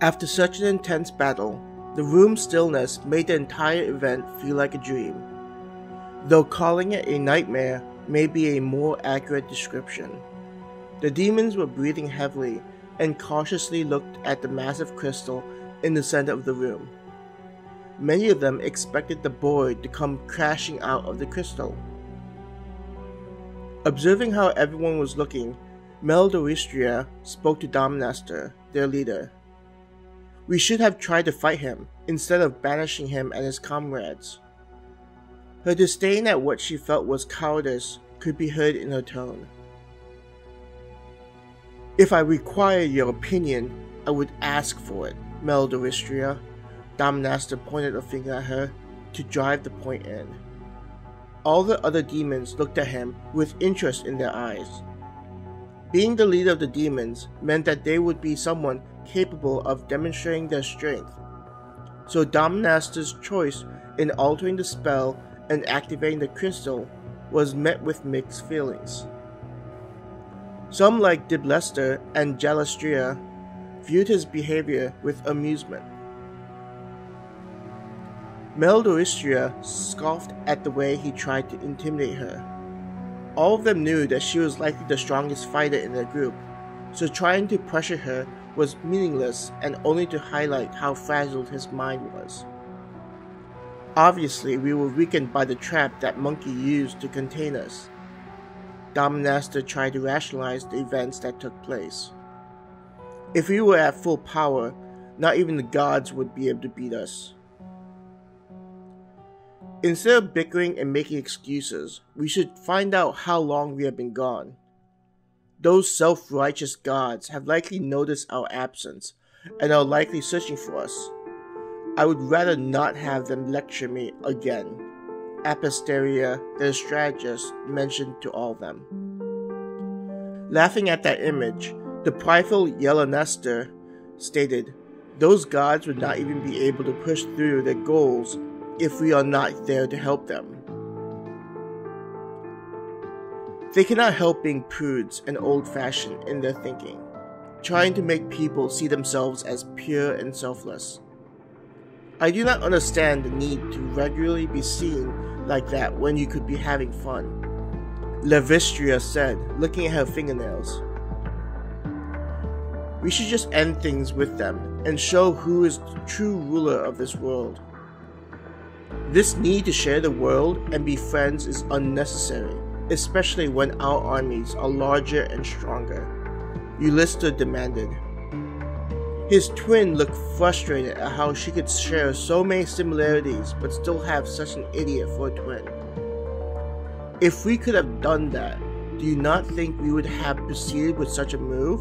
After such an intense battle, the room's stillness made the entire event feel like a dream, though calling it a nightmare may be a more accurate description. The demons were breathing heavily and cautiously looked at the massive crystal in the center of the room. Many of them expected the boy to come crashing out of the crystal. Observing how everyone was looking, Meldoristria spoke to Dominaster, their leader. "We should have tried to fight him, instead of banishing him and his comrades." Her disdain at what she felt was cowardice could be heard in her tone. "If I require your opinion, I would ask for it, Meldoristria." Dominaster pointed a finger at her to drive the point in. All the other demons looked at him with interest in their eyes. Being the leader of the demons meant that they would be someone capable of demonstrating their strength, so Dominaster's choice in altering the spell and activating the crystal was met with mixed feelings. Some, like Diblester and Jalastria, viewed his behavior with amusement. Meldoristria scoffed at the way he tried to intimidate her. All of them knew that she was likely the strongest fighter in their group, so trying to pressure her was meaningless and only to highlight how fragile his mind was. Obviously, we were weakened by the trap that Monkey used to contain us. Dominaster tried to rationalize the events that took place. If we were at full power, not even the gods would be able to beat us. Instead of bickering and making excuses, we should find out how long we have been gone. Those self-righteous gods have likely noticed our absence and are likely searching for us. I would rather not have them lecture me again, Aposteria, their strategist, mentioned to all of them. Laughing at that image, the prideful Yelanester stated, "Those gods would not even be able to push through their goals if we are not there to help them." They cannot help being prudes and old-fashioned in their thinking, trying to make people see themselves as pure and selfless. I do not understand the need to regularly be seen like that when you could be having fun, Levistria said, looking at her fingernails. "We should just end things with them and show who is the true ruler of this world. This need to share the world and be friends is unnecessary, especially when our armies are larger and stronger," Ulysses demanded. His twin looked frustrated at how she could share so many similarities but still have such an idiot for a twin. "If we could have done that, do you not think we would have proceeded with such a move?"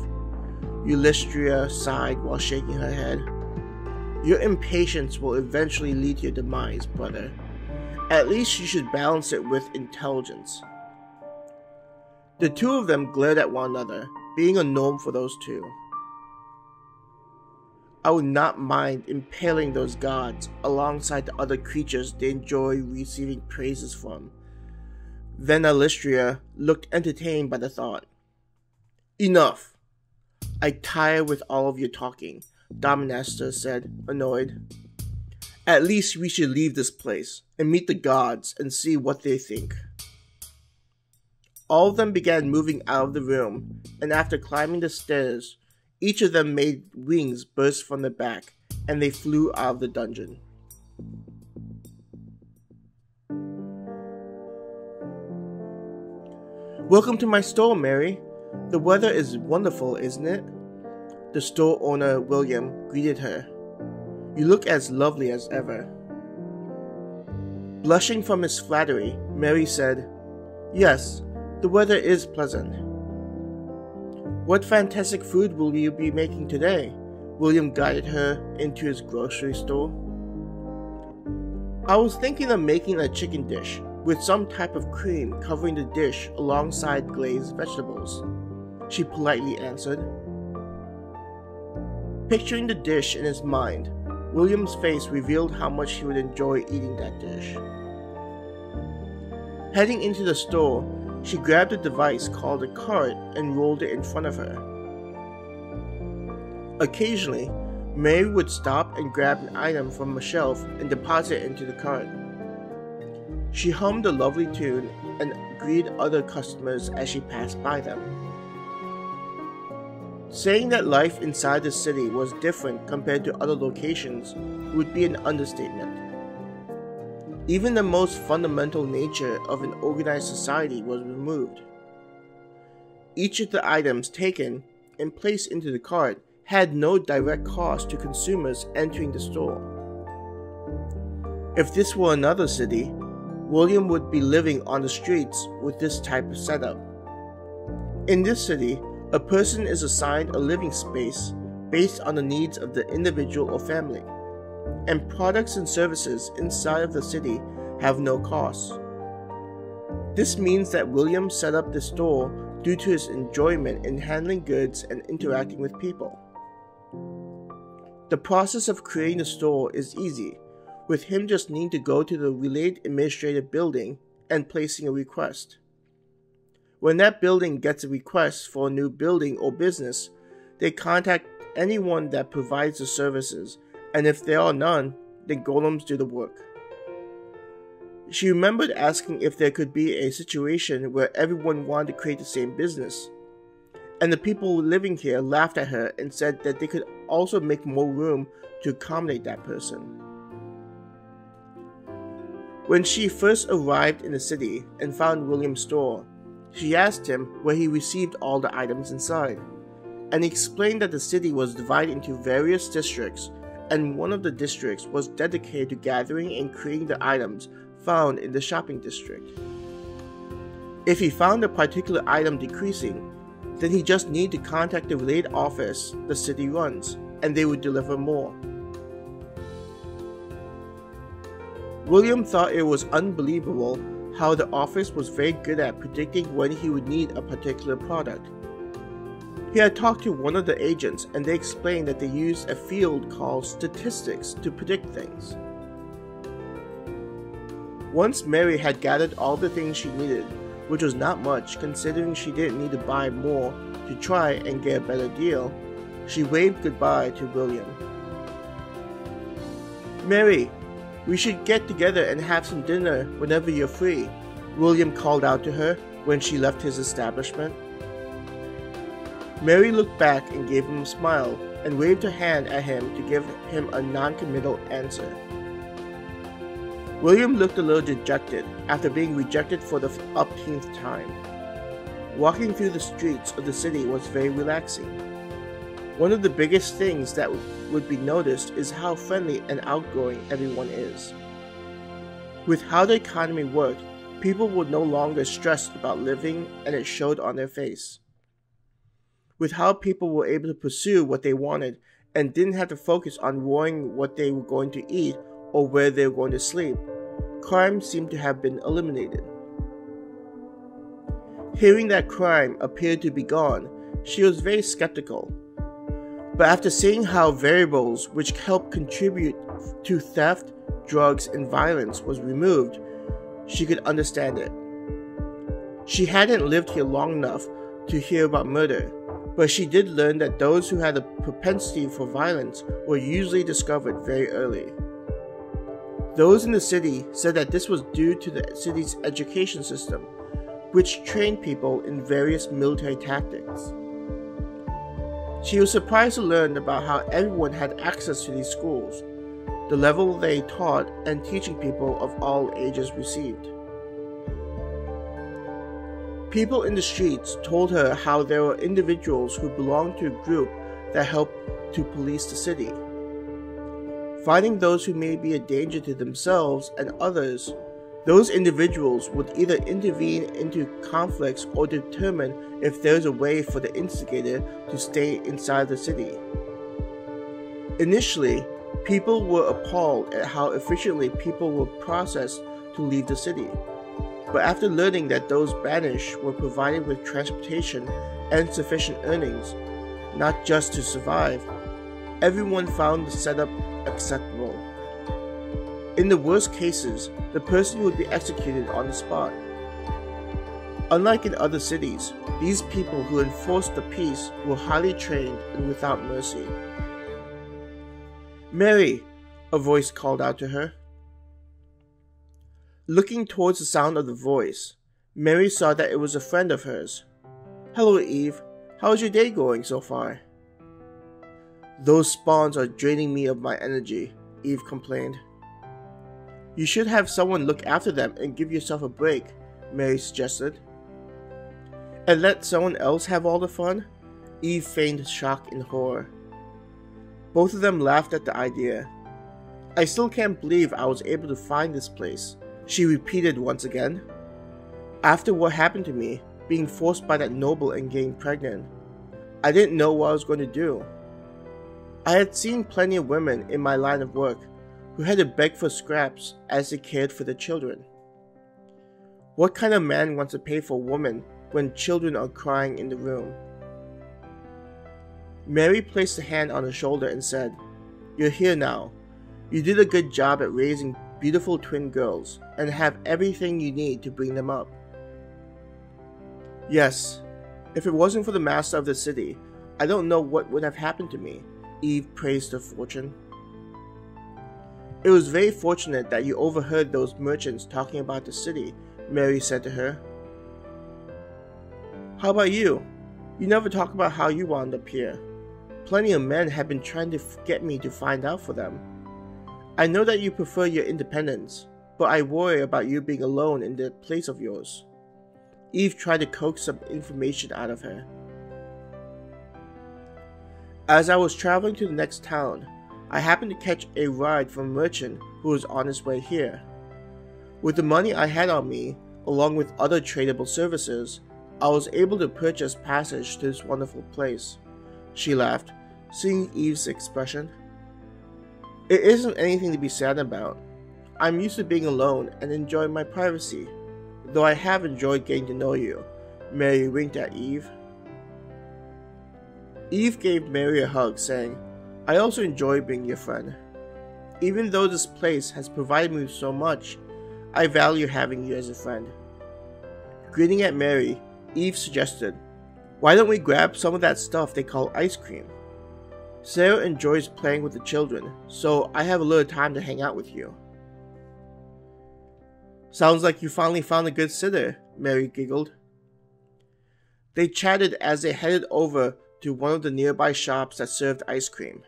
Ulystria sighed while shaking her head. "Your impatience will eventually lead to your demise, brother. At least you should balance it with intelligence." The two of them glared at one another, being a norm for those two. "I would not mind impaling those gods alongside the other creatures they enjoy receiving praises from." Venalistria looked entertained by the thought. "Enough! I tire with all of your talking," Dominaster said, annoyed. "At least we should leave this place and meet the gods and see what they think." All of them began moving out of the room, and after climbing the stairs, each of them made wings burst from their back, and they flew out of the dungeon. "Welcome to my store, Mary. The weather is wonderful, isn't it?" The store owner, William, greeted her. "You look as lovely as ever." Blushing from his flattery, Mary said, "Yes, the weather is pleasant." "What fantastic food will you be making today?" William guided her into his grocery store. "I was thinking of making a chicken dish with some type of cream covering the dish alongside glazed vegetables," she politely answered. Picturing the dish in his mind, William's face revealed how much he would enjoy eating that dish. Heading into the store, she grabbed a device called a cart and rolled it in front of her. Occasionally, Mary would stop and grab an item from a shelf and deposit it into the cart. She hummed a lovely tune and greeted other customers as she passed by them. Saying that life inside the city was different compared to other locations would be an understatement. Even the most fundamental nature of an organized society was removed. Each of the items taken and placed into the cart had no direct cost to consumers entering the store. If this were another city, William would be living on the streets with this type of setup. In this city, a person is assigned a living space based on the needs of the individual or family, and products and services inside of the city have no costs. This means that William set up the store due to his enjoyment in handling goods and interacting with people. The process of creating the store is easy, with him just needing to go to the related administrative building and placing a request. When that building gets a request for a new building or business, they contact anyone that provides the services, and if there are none, then golems do the work. She remembered asking if there could be a situation where everyone wanted to create the same business, and the people living here laughed at her and said that they could also make more room to accommodate that person. When she first arrived in the city and found William's store, she asked him where he received all the items inside, and he explained that the city was divided into various districts, and one of the districts was dedicated to gathering and creating the items found in the shopping district. If he found a particular item decreasing, then he just needed to contact the related office the city runs, and they would deliver more. William thought it was unbelievable how the office was very good at predicting when he would need a particular product. He had talked to one of the agents, and they explained that they used a field called statistics to predict things. Once Mary had gathered all the things she needed, which was not much considering she didn't need to buy more to try and get a better deal, she waved goodbye to William. "Mary, we should get together and have some dinner whenever you're free," William called out to her when she left his establishment. Mary looked back and gave him a smile and waved her hand at him to give him a non-committal answer. William looked a little dejected after being rejected for the umpteenth time. Walking through the streets of the city was very relaxing. One of the biggest things that would be noticed is how friendly and outgoing everyone is. With how the economy worked, people were no longer stressed about living, and it showed on their face. With how people were able to pursue what they wanted and didn't have to focus on worrying what they were going to eat or where they were going to sleep, crime seemed to have been eliminated. Hearing that crime appeared to be gone, she was very skeptical. But after seeing how variables which help contribute to theft, drugs, and violence was removed, she could understand it. She hadn't lived here long enough to hear about murder, but she did learn that those who had a propensity for violence were usually discovered very early. Those in the city said that this was due to the city's education system, which trained people in various military tactics. She was surprised to learn about how everyone had access to these schools, the level they taught and teaching people of all ages received. People in the streets told her how there were individuals who belonged to a group that helped to police the city. Finding those who may be a danger to themselves and others, those individuals would either intervene into conflicts or determine if there is a way for the instigator to stay inside the city. Initially, people were appalled at how efficiently people were processed to leave the city. But after learning that those banished were provided with transportation and sufficient earnings, not just to survive, everyone found the setup acceptable. In the worst cases, the person would be executed on the spot. Unlike in other cities, these people who enforced the peace were highly trained and without mercy. "Mary!" a voice called out to her. Looking towards the sound of the voice, Mary saw that it was a friend of hers. "Hello, Eve. How's your day going so far?" "Those spawns are draining me of my energy," Eve complained. "You should have someone look after them and give yourself a break," Mary suggested. "And let someone else have all the fun?" Eve feigned shock and horror. Both of them laughed at the idea. "I still can't believe I was able to find this place," she repeated once again. "After what happened to me, being forced by that noble and getting pregnant, I didn't know what I was going to do. I had seen plenty of women in my line of work who had to beg for scraps as they cared for their children. What kind of man wants to pay for a woman when children are crying in the room?" Mary placed a hand on her shoulder and said, "You're here now. You did a good job at raising beautiful twin girls and have everything you need to bring them up." "Yes, if it wasn't for the master of the city, I don't know what would have happened to me," Eve praised her fortune. "It was very fortunate that you overheard those merchants talking about the city," Mary said to her. "How about you? You never talk about how you wound up here. Plenty of men have been trying to get me to find out for them. I know that you prefer your independence, but I worry about you being alone in that place of yours." Eve tried to coax some information out of her. "As I was traveling to the next town, I happened to catch a ride from a merchant who was on his way here. With the money I had on me, along with other tradable services, I was able to purchase passage to this wonderful place." She laughed, seeing Eve's expression. "It isn't anything to be sad about. I'm used to being alone and enjoying my privacy, though I have enjoyed getting to know you." Mary winked at Eve. Eve gave Mary a hug, saying, "I also enjoy being your friend. Even though this place has provided me with so much, I value having you as a friend." Grinning at Mary, Eve suggested, "Why don't we grab some of that stuff they call ice cream? Sarah enjoys playing with the children, so I have a little time to hang out with you." "Sounds like you finally found a good sitter," Mary giggled. They chatted as they headed over to one of the nearby shops that served ice cream.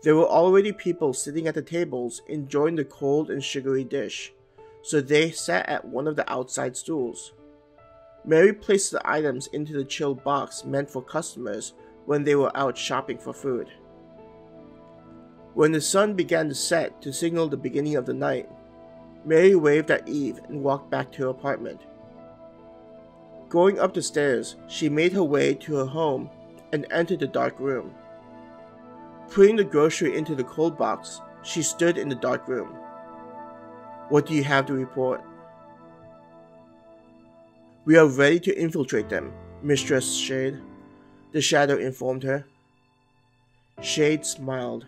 There were already people sitting at the tables enjoying the cold and sugary dish, so they sat at one of the outside stools. Mary placed the items into the chilled box meant for customers when they were out shopping for food. When the sun began to set to signal the beginning of the night, Mary waved at Eve and walked back to her apartment. Going up the stairs, she made her way to her home and entered the dark room. Putting the grocery into the cold box, she stood in the dark room. "What do you have to report?" "We are ready to infiltrate them, Mistress Shade," the shadow informed her. Shade smiled.